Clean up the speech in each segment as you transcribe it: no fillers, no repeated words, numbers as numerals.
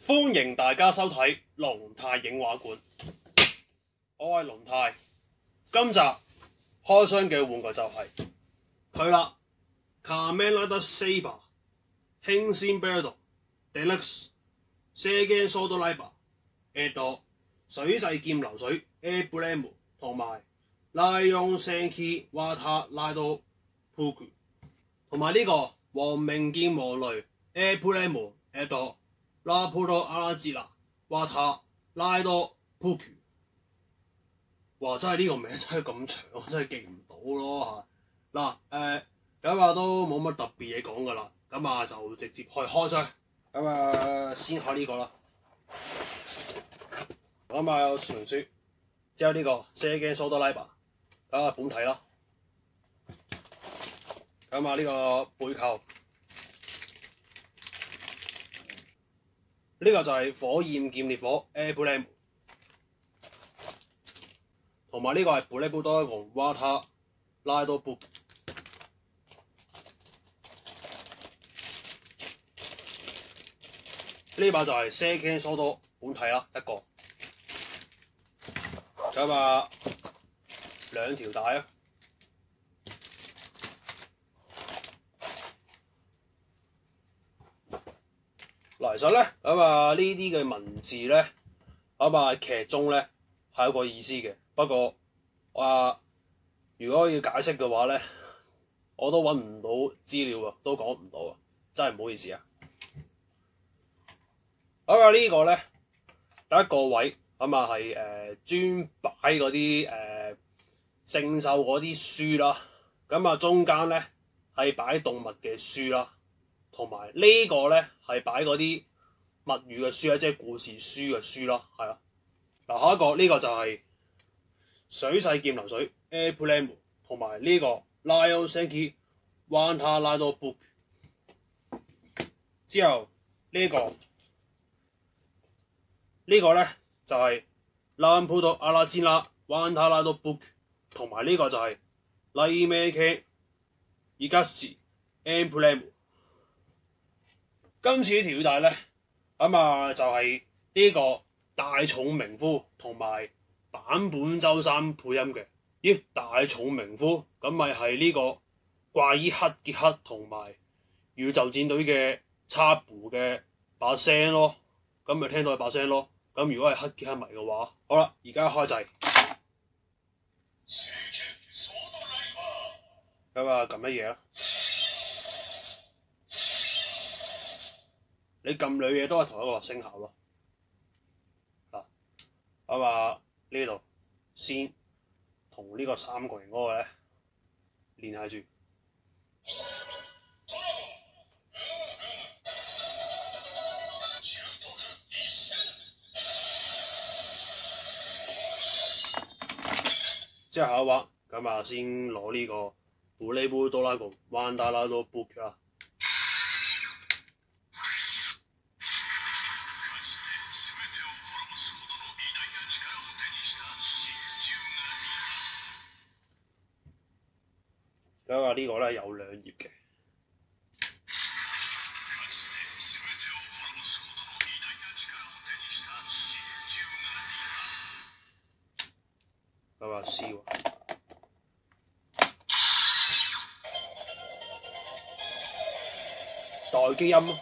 歡迎大家收睇龍泰影畫館，我係龍泰。今集開箱嘅玩具就係佢啦 ，Kamen Rider Saber 輕仙 Battle Deluxe 射鏡蘇多拉巴 Edo 水勢劍流水 Emblem 同埋拉用聖騎瓦塔拉多 Puku 同埋呢個黃明劍王雷 Emblem Edo。拉普多阿拉捷拿瓦塔拉多 Puku， 哇！真係呢個名真係咁長，我真係記唔到咯嚇。嗱咁啊都冇乜特別嘢講噶啦，咁啊就直接開箱。咁啊先開呢個啦。咁啊有說明書，之後呢個射鏡蘇多拉巴，啊本體啦。咁啊呢個背扣。呢個就係火焰劍烈火 Emblem， 同埋呢個係 Black Dragon Water 拉多 Book。呢把就係 Second Sword 本體啦，一個。咁啊兩條帶啊。嗱，其實咧咁啊，呢啲嘅文字咧咁啊，劇中咧係有個意思嘅。不過如果要解釋嘅話咧，我都揾唔到資料啊，都講唔到啊，真係唔好意思啊。咁啊，呢個咧第一個位咁啊係專擺嗰啲聖獸嗰啲書啦。咁啊中間咧係擺動物嘅書啦。同埋呢個咧係擺嗰啲物語嘅書咧，即係故事書嘅書啦，係啊。嗱，下一個呢個就係水勢劍流水 Emblem 同埋呢個 Lion Senki Wanta Lado Book。之後呢個咧就係 Lamputo 阿拉煎拉 Wanta Lado Book， 同埋呢個就係 Laimeke Igachi Emblem。今次呢條腰帶咧，咁啊就係呢個大重明夫同埋坂本周三配音嘅。咦，大重明夫咁咪係呢個怪醫黑傑克同埋宇宙戰隊嘅叉布嘅把聲咯，咁咪聽到佢把聲咯。咁如果係黑傑克迷嘅話，好啦，而家開掣。咁啊撳乜嘢啦？你撳兩嘢都係同一個聲效咯。嗱，咁啊呢度先同呢個三角形嗰個咧連繫住。之後下一畫，咁啊先攞呢個布利布多拉貢萬達拉多 book 啦。咁啊呢個咧有兩頁嘅。咁啊 C 喎。代基音咯。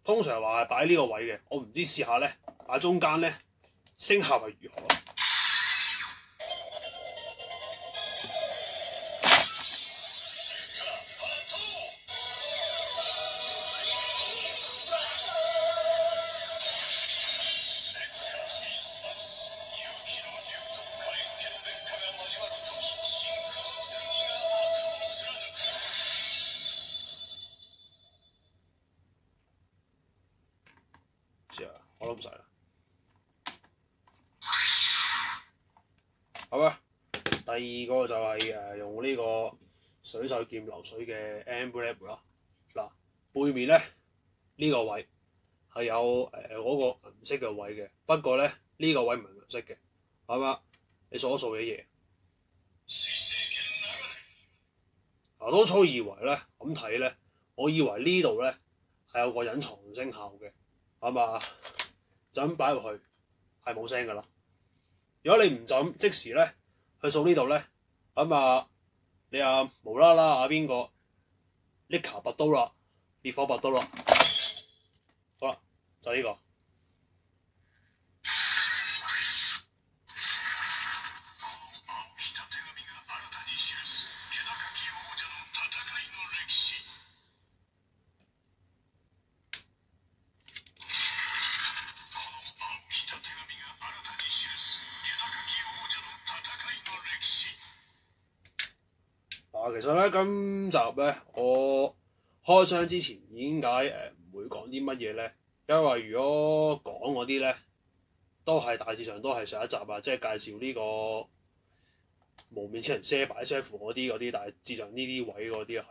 通常話係擺呢個位嘅，我唔知試下咧，擺中間咧，聲效係如何？知啊，我都唔使啦。好啊，第二個就係用呢個水手劍流水嘅 emblem 啦。嗱，背面咧呢個位係有嗰個銀色嘅位嘅，不過咧呢個位唔係銀色嘅，係嘛？你數一數嘅嘢。嗱，當初以為咧咁睇咧，我以為呢度咧係有個隱藏聲效嘅，係嘛？就咁擺入去係冇聲㗎啦。如果你唔就咁即時咧去掃呢度咧，你無啦啦邊個拎卡拔刀啦，烈火拔刀啦，好啦，就呢個。其實咧，今集咧，我開箱之前點解唔會講啲乜嘢咧？因為如果講嗰啲咧，都係大致上都係上一集啊，即係介紹呢個無面超人射擺車符嗰啲，大致上呢啲位嗰啲係。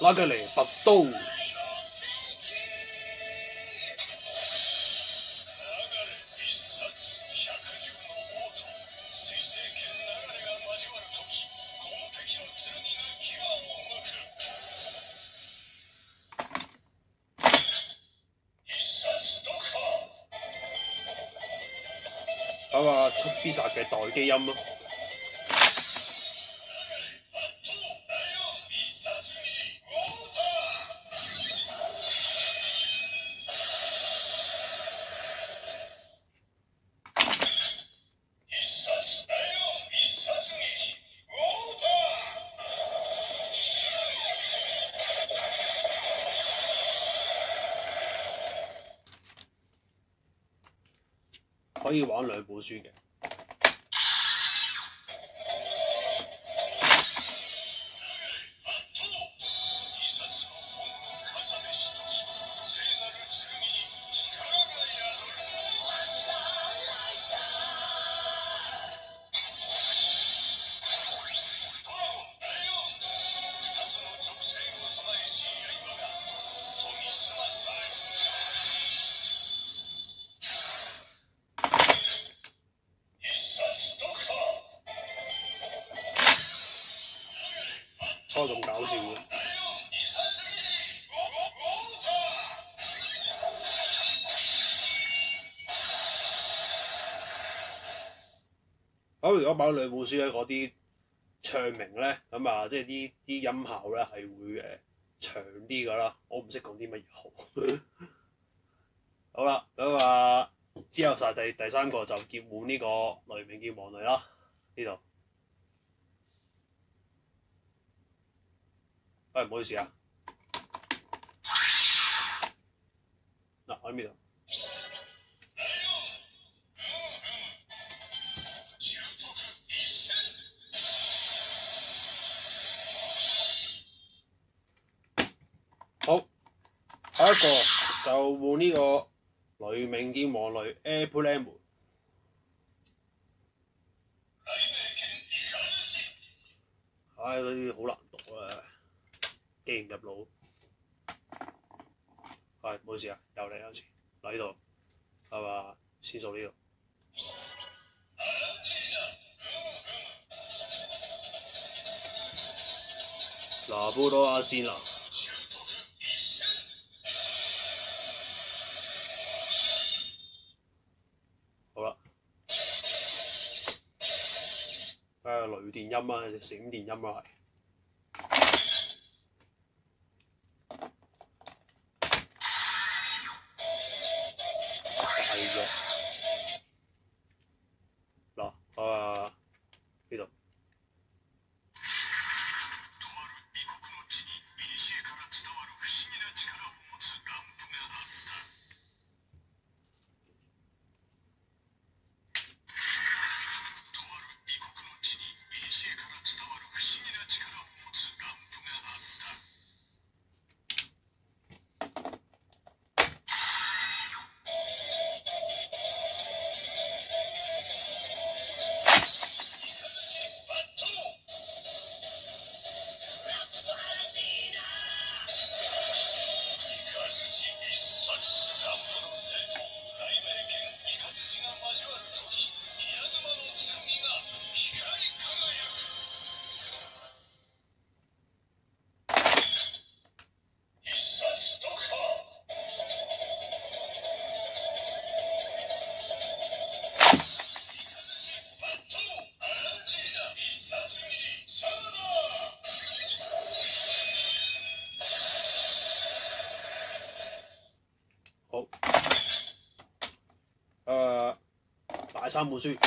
拉吉尼拔刀。出必殺嘅代基音咯。可以玩兩本書嘅。咁搞笑嘅。如果買兩本書咧，嗰啲唱名咧，即係啲音效咧係會長啲㗎啦。我唔識講啲乜嘢好。好啦，之後就第三個就劫換呢個雷鳴劍王雷啦，呢度。唔好意思啊。嗱，喺邊度？好，下一個就換呢個雷鳴劍王雷 Emblem。嗰啲好難讀啊！記唔入腦，唔好意思啊，又嚟一次，嗱呢度係嘛？先數呢度。拿布多阿戰啊！好啦，雷電音啊，閃電音啊係。呢度。3本書。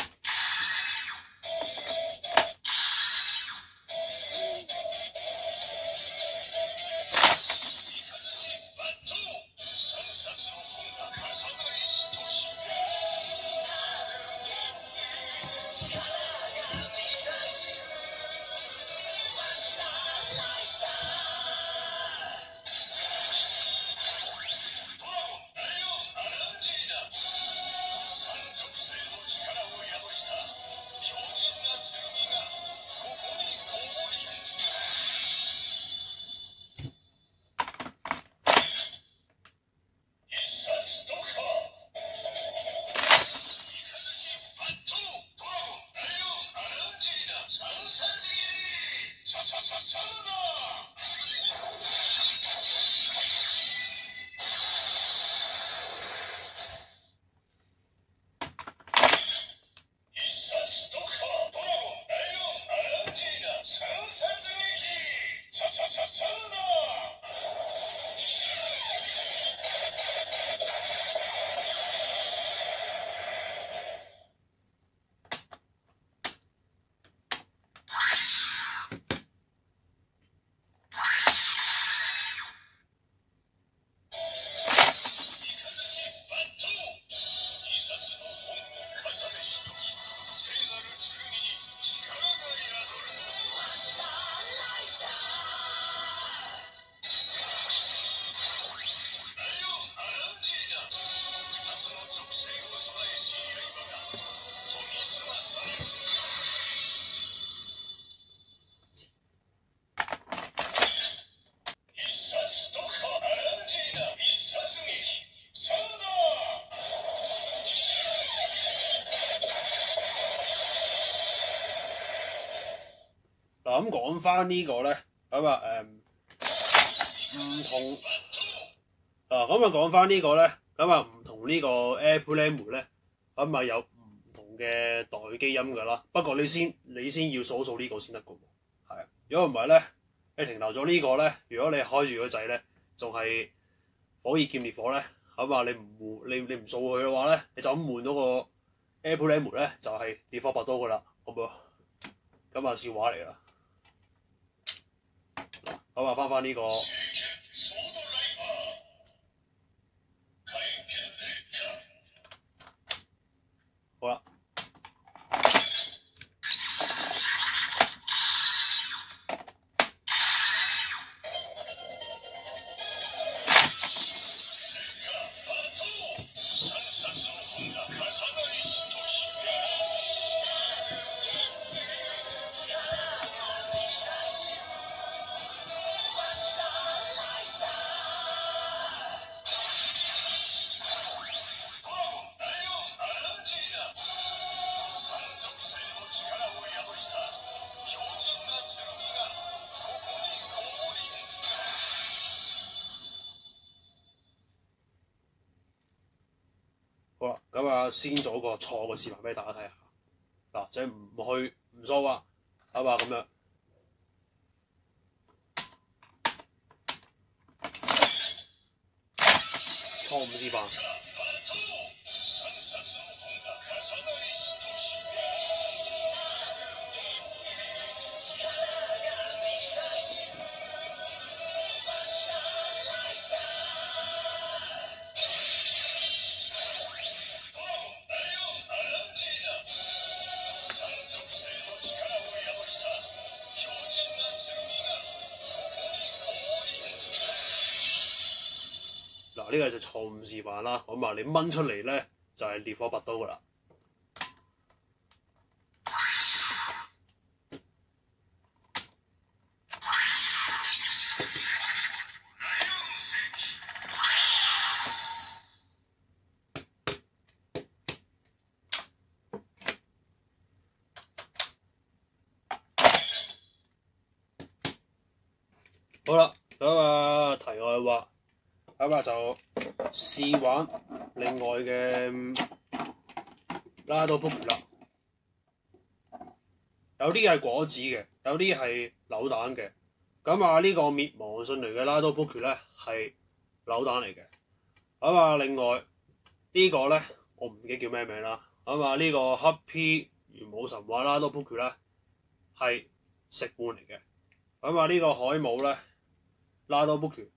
嗱咁講翻呢個咧，咁啊唔同咁啊講翻呢個咧，咁啊唔同呢個 Airplane 咧，咁啊有唔同嘅代基因㗎啦。不過你先要數數呢個先得㗎喎，係啊。如果唔係咧，你停留咗呢個咧，如果你開住個掣咧，仲係火熱劍烈火咧，咁啊你唔掃佢嘅話咧，你就咁換咗個 Airplane 咧，就係烈火拔刀㗎啦，咁啊笑話嚟啦。咁啊，翻呢個好啦。好啦，咁啊，先做個錯嘅示範俾大家睇下。嗱，即係唔掃啊，係嘛咁樣。錯誤示範。嗱，呢個就錯誤示範啦。咁啊，你掹出嚟咧就係烈火拔刀㗎啦。好啦，咁啊題外話。咁啊就試玩另外嘅拉刀撲克啦，有啲係果子嘅，有啲係扭蛋嘅。咁啊呢個滅亡迅雷嘅拉刀撲克咧係扭蛋嚟嘅。咁啊另外呢個咧我唔記得叫咩名啦，咁啊呢個黑 P 元武神話啦，都 book 佢咧係食半嚟嘅。咁啊呢個海姆咧拉多 book 佢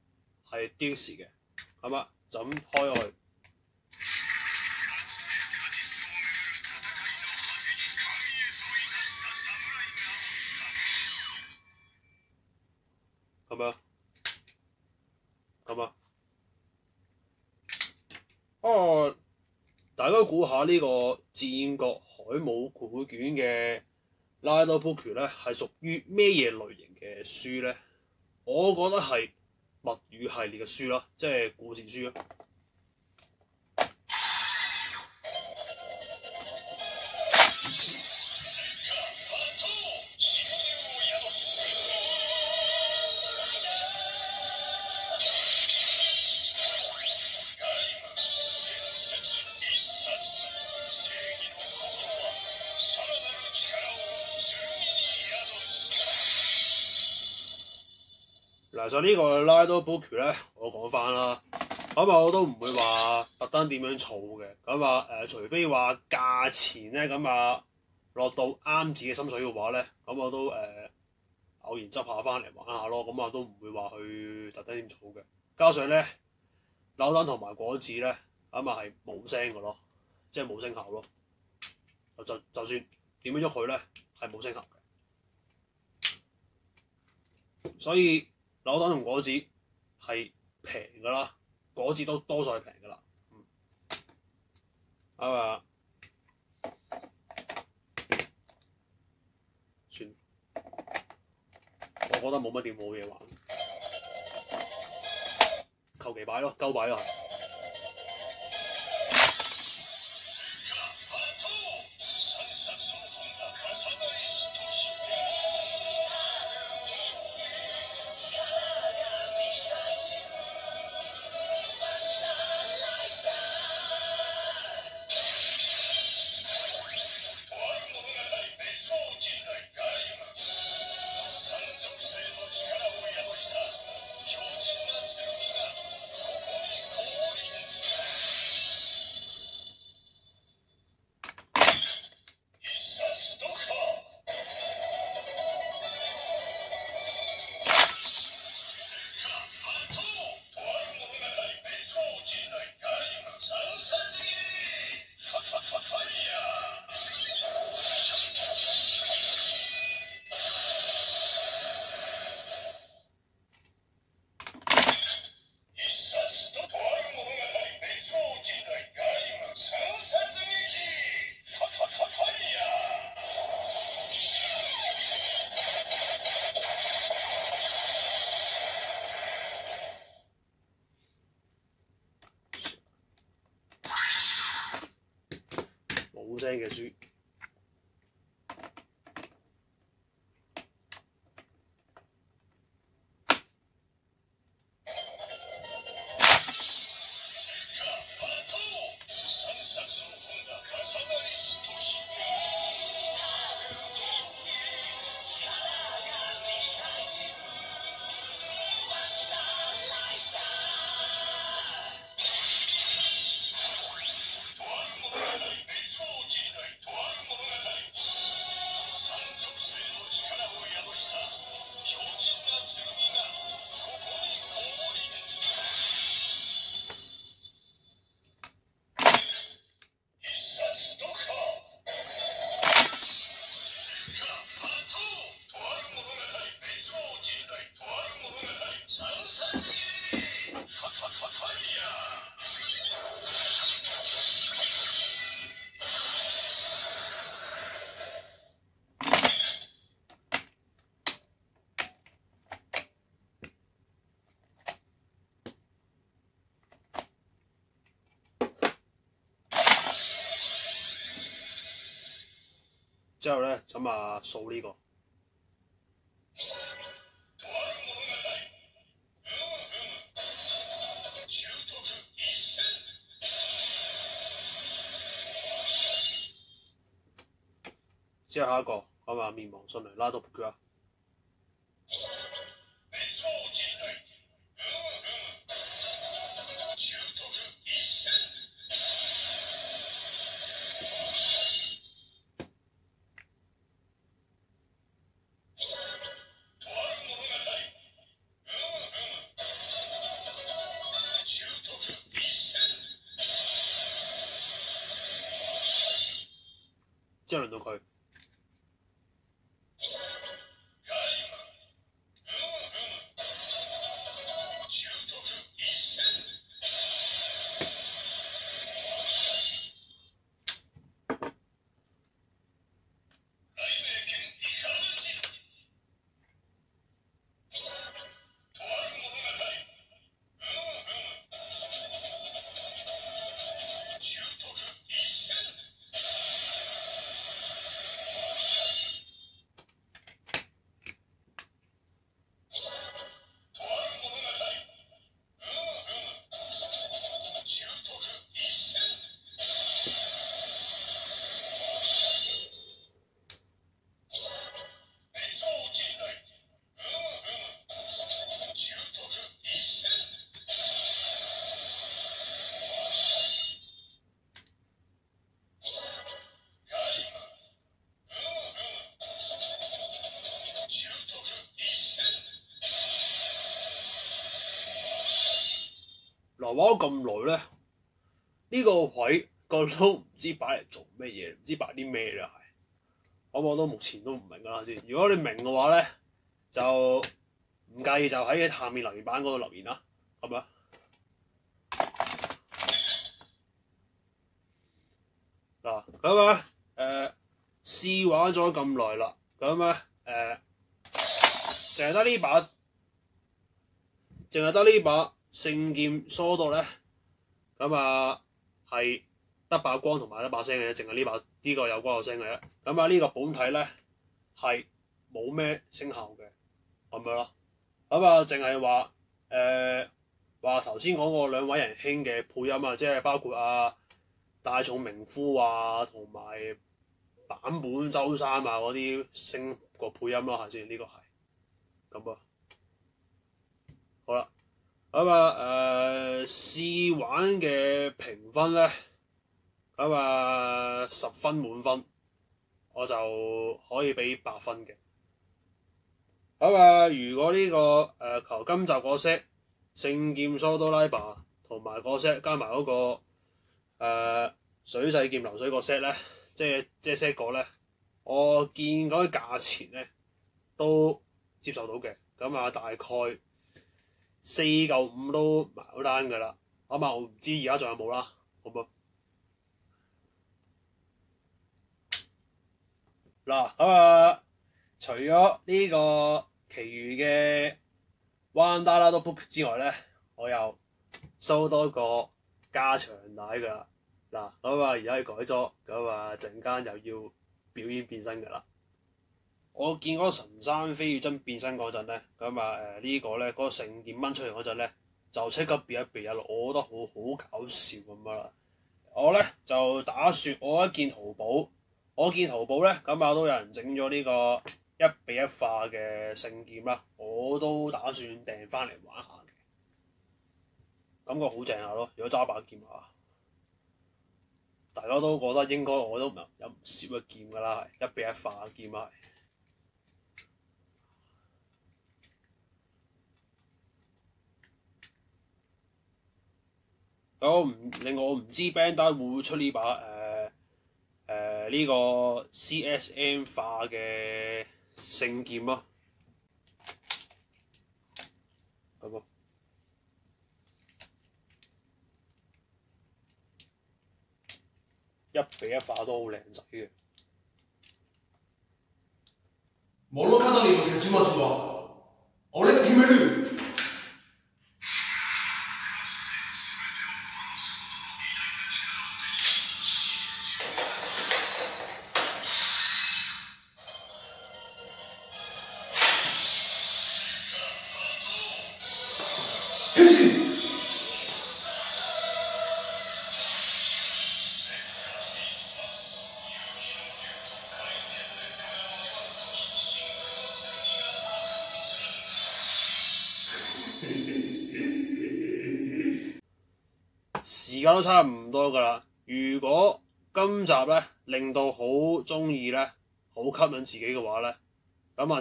係 dis 嘅。咁啊就咁開去。咁啊，大家估下呢個戰國海姆繪本卷嘅拉多 book 咧係屬於咩嘢類型嘅書咧？我覺得係物語系列嘅書啦，即係故事書啦。嗱，就呢個拉多 book 咧，我講翻啦。咁啊，我都唔會話特登點樣儲嘅。咁啊除非話價錢咧，咁啊落到啱自己心水嘅話咧，咁我都偶然執下翻嚟玩下咯。咁啊都唔會話去特登點儲嘅。加上咧扭蛋同埋果子咧，咁啊係冇聲嘅咯，即係冇聲效咯。就算點樣喐佢咧，係冇聲效嘅。所以扭蛋同果子係平㗎啦，果子都多數係平㗎啦。算，我覺得冇乜點好嘢玩，求其擺咯，鳩擺咯係。冇聲嘅書。之後咧咁啊掃呢個。之後下一個咁啊面亡信良拉多 book 啊。之後輪到佢。嗱，玩咗咁耐咧，呢個位個都唔知擺嚟做咩嘢，唔知擺啲咩啦係。我都目前都唔明啦先。如果你明嘅話咧，就唔介意就喺下面留言板嗰度留言啦，係咪啊？嗱，咁啊試玩咗咁耐啦，咁啊淨係得呢把聖劍疏刀咧，咁啊係得把光同埋得把聲嘅啫，淨係呢個有光有聲嘅啫。咁啊呢個本體咧係冇咩聲效嘅，咁樣咯。咁啊淨係話頭先講過兩位仁兄嘅配音啊，即係包括大重明夫啊，同埋版本周三啊嗰啲聲個配音咯，係先呢個係咁啊。好啦。咁試玩嘅評分咧，咁10分滿分，我就可以俾8分嘅。咁如果呢個求今集個 set 聖劍疏刀拉拔同埋個 set 加埋嗰個水勢劍流水個 set 咧，即係 set 個咧，我見嗰啲價錢咧都接受到嘅。咁大概4.5都埋好單㗎啦，我唔知而家仲有冇啦，好唔好？嗱，除咗呢個其餘嘅彎打啦都 book 之外咧，我又收多個加長帶㗎啦。嗱，而家係改咗，陣間又要表演變身㗎啦。我見嗰個神山飛羽真變身嗰陣咧，呢個咧嗰個聖劍掹出嚟嗰陣咧，就即刻變一變一咯，我覺得好搞笑咁樣啦。我咧就打算我見淘寶咧都有人整咗呢個1:1化嘅聖劍啦，我都打算訂翻嚟玩下嘅，感覺好正下咯。如果揸把劍啊，大家都覺得應該我都有唔少嘅劍㗎啦，係1:1化嘅劍啊。另外我唔知 Bandai 會唔會出呢把呢個 CSM 化嘅聖劍咯，咁啊1:1化都好靚仔嘅。物語の結末は俺が決める。変身。時間都差唔多㗎啦。如果今集咧令到好中意咧，好吸引自己嘅話咧，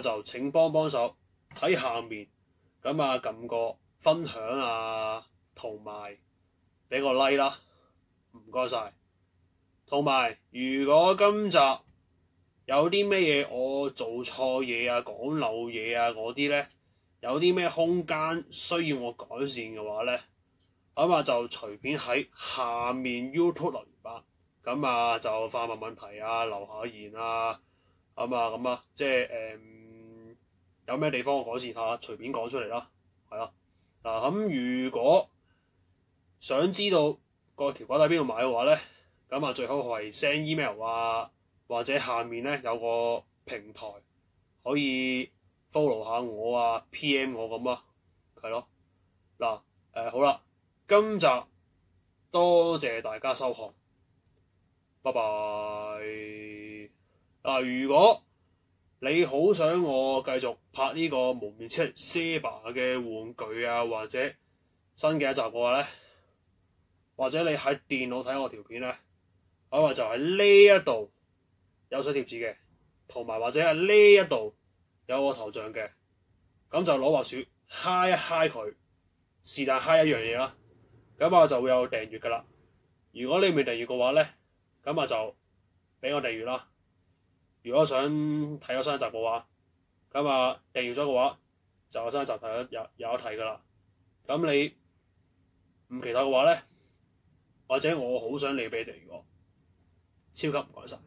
就請幫手喺下面撳個分享啊，同埋俾個 like 啦，唔該晒。同埋如果今集有啲咩嘢我做錯嘢啊、講漏嘢啊嗰啲咧，有啲咩空間需要我改善嘅話咧，咁啊就隨便喺下面 YouTube 留言吧。咁啊就發問問題啊，留下言啊，咁啊，即係有咩地方我改善下，隨便講出嚟啦，係咯。嗱咁如果想知道個條果喺邊度買嘅話咧，咁啊最好係 send email 啊，或者下面咧有個平台可以 follow 下我啊 PM 我咁啊，係咯。嗱好啦，今集多謝大家收看，拜拜。嗱，如果你好想我繼續拍呢個無面超人 Saber 嘅玩具啊，或者新嘅一集嘅話咧，或者你喺電腦睇我條片咧，咁啊就喺呢一度有水貼紙嘅，同埋或者係呢一度有我頭像嘅，咁就攞滑鼠揩一揩佢，是但揩一樣嘢啦，咁啊就會有訂閱噶啦。如果你未訂閱嘅話咧，咁啊就俾我訂閱啦。如果想睇我新一集嘅話，咁啊訂閱咗嘅話，就有新一集有得睇噶啦。咁你唔期待嘅話咧，或者我好想你俾訂閱我，超級唔該晒。